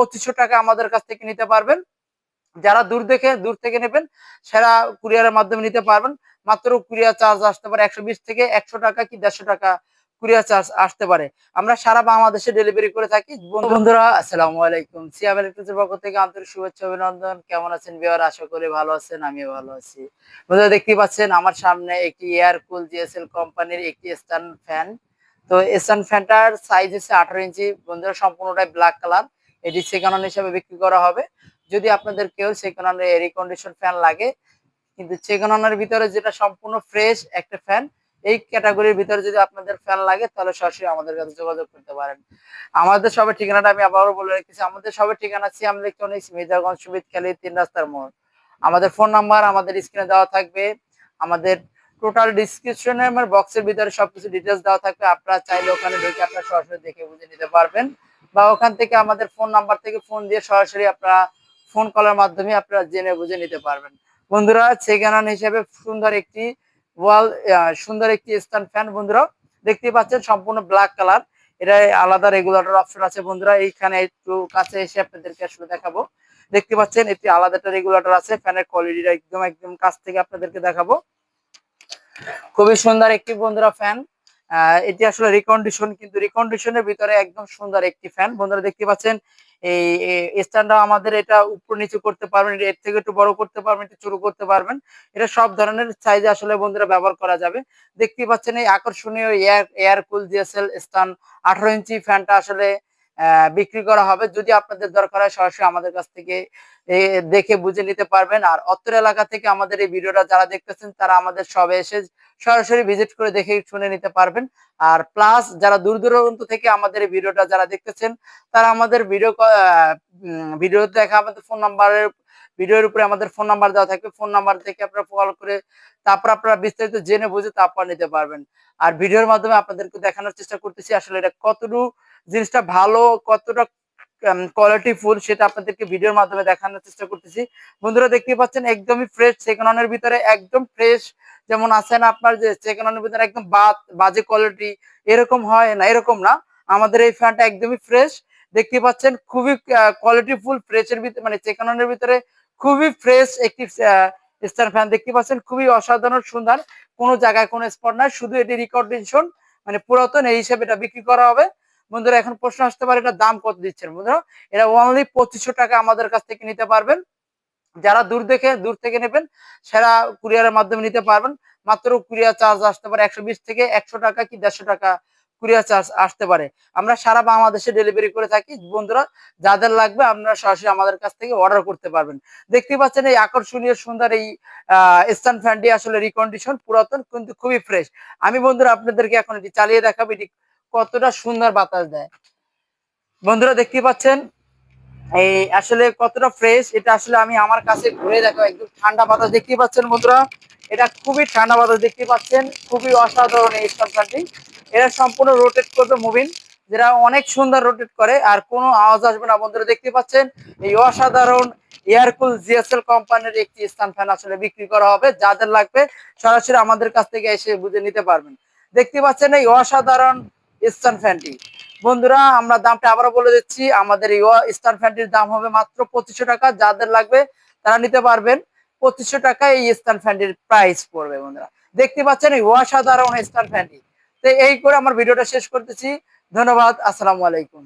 2500 টাকা আমাদের কাছ থেকে নিতে পারবেন। যারা দূর থেকে নেবেন সেরা কুরিয়ারের মাধ্যমে নিতে পারবেন। মাত্র কুরিয়ার চার্জ আসতে পারে ১২০ থেকে ১০০ টাকা কি ১৫০ টাকা কুরিয়ার চার্জ আসতে পারে। আমরা সারা বাংলাদেশে ডেলিভারি করে থাকি। বন্ধুরা আসসালামু আলাইকুম। সিয়াম ইলেকট্রনিক্সের পক্ষ থেকে আন্তরিক শুভেচ্ছা অভিনন্দন। কেমন আছেন ভিউয়ার? আশা করি ভালো আছেন, আমিও ভালো আছি। বন্ধুরা দেখতেই পাচ্ছেন আমার সামনে একটি এয়ারকুল জিএসএল কোম্পানির একটি স্ট্যান্ড ফ্যান। তো স্ট্যান্ড ফ্যানটার সাইজ হচ্ছে 18 ইঞ্চি। বন্ধুরা সম্পূর্ণটাই ব্ল্যাক কালার। এটি সেকেন্ড হ্যান্ড হিসেবে বিক্রি করা হবে। যদি আপনাদের কেউ second hand air condition fan লাগে, কিন্তু সেকেন্ড হ্যান্ডের ভিতরে যেটা সম্পূর্ণ ফ্রেশ একটা ফ্যান, এই ক্যাটাগরির ভিতরে যদি আপনাদের ফ্যান লাগে তাহলে সরাসরি আমাদের কাছে যোগাযোগ করতে পারেন। আমাদের সবের ঠিকানাটা আমি আবারও বলে রেখেছি। আমাদের সবের ঠিকানা সিয়াম ইলেকট্রনিক্স, মেজরগঞ্জ, সুবিদখালী, ৩ রাস্তার মোড়। আমাদের ফোন নাম্বার আমাদের স্ক্রিনে দেওয়া থাকবে। আমাদের টোটাল ডিসক্রিপশনে আমার বক্সের ভিতরে সবকিছু ডিটেইলস দেওয়া থাকবে। আপনারা চাইলে ওখানে ঢুকে আপনারা সরাসরি দেখে বুঝে নিতে পারবেন, বা ওখান থেকে আমাদের ফোন নাম্বার থেকে ফোন দিয়ে সরাসরি আপনারা ফোন কলের মাধ্যমে আপনারা জেনে বুঝে নিতে পারবেন। বন্ধুরা সেকেন্ড হ্যান্ড হিসেবে সুন্দর একটি স্ট্যান্ড ফ্যান বন্ধুরা দেখতে পাচ্ছেন, সম্পূর্ণ ব্ল্যাক কালার। এটা আলাদা রেগুলেটর অপশন আছে বন্ধুরা। এইখানে একটু কাছে এসে আপনাদেরকে আসলে দেখাবো। দেখতে পাচ্ছেন এটি আলাদা একটা রেগুলেটর আছে। ফ্যানের কোয়ালিটিটা একদম কাছ থেকে আপনাদেরকে দেখাবো। খুবই সুন্দর একটি বন্ধুরা ফ্যান। এটি আসলে রিকন্ডিশন, কিন্তু রিকন্ডিশনের ভিতরে একদম সুন্দর একটি ফ্যান বন্ধুরা দেখতে পাচ্ছেন। এই স্ট্যান্ডটা আমাদের এটা উপর নিচু করতে পারবেন, এর থেকে একটু বড় করতে পারবেন, একটু ছোট করতে পারবেন। এটা সব ধরনের সাইজে আসলে বন্ধুরা ব্যবহার করা যাবে। দেখতে পাচ্ছেন এই আকর্ষণীয় এয়ারকুল জিএসএল স্ট্যান্ড 18 ইঞ্চি ফ্যানটা আসলে বিক্রি করা হবে। যদি আপনাদের দরকার হয় সরাসরি আমাদের কাছ থেকে দেখে বুঝে নিতে পারবেন। আর অত্র এলাকা থেকে আমাদের এই ভিডিওটা যারা দেখতেছেন তারা আমাদের সবে এসে সরাসরি ভিজিট করে দেখে শুনে নিতে পারবেন। আর প্লাস যারা দূর দূরান্ত থেকে আমাদের এই ভিডিওটা যারা দেখতেছেন তারা আমাদের ভিডিও দেখা আমাদের ফোন নাম্বারের ভিডিওর উপরে আমাদের ফোন নাম্বার দেওয়া থাকবে। ফোন নাম্বার থেকে আপনারা কল করে তারপর আপনারা বিস্তারিত জেনে বুঝে তারপর নিতে পারবেন। আর ভিডিওর মাধ্যমে আপনাদেরকে দেখানোর চেষ্টা করতেছি আসলে এটা কতটুকু জিনিসটা ভালো, কতটা কোয়ালিটি ফুল, সেটা আপনাদেরকে ভিডিওর মাধ্যমে দেখানোর চেষ্টা করতেছি। বন্ধুরা দেখতে পাচ্ছেন একদমই ফ্রেশ, সেকেন্ড হ্যান্ডের ভিতরে একদম ফ্রেশ। যেমন আছে না আপনার যে সেকেন্ড হ্যান্ডের ভিতরে একদম বাজে কোয়ালিটি এরকম হয় না, এরকম না। আমাদের এই ফ্যানটা একদমই ফ্রেশ। দেখতে পাচ্ছেন খুবই কোয়ালিটি ফুল ফ্রেশের ভিতরে, মানে সেকেন্ড হ্যান্ডের ভিতরে খুবই ফ্রেশ একটি স্ট্যান্ড ফ্যান দেখতে পাচ্ছেন। খুবই অসাধারণ সুন্দর, কোনো জায়গায় কোনো স্পট নাই, শুধু এটি রিকন্ডিশন মানে পুরাতন, এই হিসেবে এটা বিক্রি করা হবে। বন্ধুরা এখন প্রশ্ন আসতে পারে এটা দাম কত দিচ্ছেন বন্ধুরা? এটা অনলি 2500 টাকা আমাদের কাছ থেকে নিতে পারবেন। যারা দূর থেকে নেবেন সেরা কুরিয়ারের মাধ্যমে নিতে পারবেন। মাত্র কুরিয়ার চার্জ আসতে পারে ১২০ থেকে ১০০ টাকা কি ১৫০ টাকা কুরিয়ার চার্জ আসতে পারে। আমরা সারা বাংলাদেশে ডেলিভারি করে থাকি বন্ধুরা। যাদের লাগবে আপনারা সরাসরি আমাদের কাছ থেকে অর্ডার করতে পারবেন। দেখতে পাচ্ছেন এই আকর্ষণীয় সুন্দর এই স্ট্যান্ড ফ্যানটি আসলে রিকন্ডিশন, পুরাতন কিন্তু খুবই ফ্রেশ। আমি বন্ধুরা আপনাদেরকে এখন এটি চালিয়ে দেখাবো এটি কতটা সুন্দর বাতাস দেয়। বন্ধুরা দেখতে পাচ্ছেন এই আসলে কতটা ফ্রেশ, এটা আসলে আমি আমার কাছে ঘুরে দেখো একদম ঠান্ডা বাতাস দেখতে পাচ্ছেন বন্ধুরা। এটা খুবই ঠান্ডা বাতাস দেখতে পাচ্ছেন, খুবই অসাধারণ এই স্ট্যান্ডটি। এটা সম্পূর্ণ রোটেট করবে মুভিং, যেটা অনেক সুন্দর রোটেট করে আর কোনো আওয়াজ আসবে না। বন্ধুরা দেখতে পাচ্ছেন এই অসাধারণ এয়ারকুল জিএসএল কোম্পানির একটি স্ট্যান্ড ফ্যান আসলে বিক্রি করা হবে। যাদের লাগবে সরাসরি আমাদের কাছ থেকে এসে বুঝে নিতে পারবেন। দেখতে পাচ্ছেন এই অসাধারণ স্ট্যান্ড ফ্যানটি বন্ধুরা, আমরা দামটা আবারও বলে দিচ্ছি। আমাদের এই স্ট্যান্ড ফ্যানটির দাম হবে মাত্র 2500 টাকা। যাদের লাগবে তারা নিতে পারবেন। 2500 টাকা এই স্ট্যান্ড ফ্যানটির প্রাইস পড়বে বন্ধুরা। দেখতে পাচ্ছেন এই অসাধারণ স্ট্যান্ড ফ্যানটি। তো এই করে আমার ভিডিওটা শেষ করতেছি। ধন্যবাদ, আসসালামু আলাইকুম।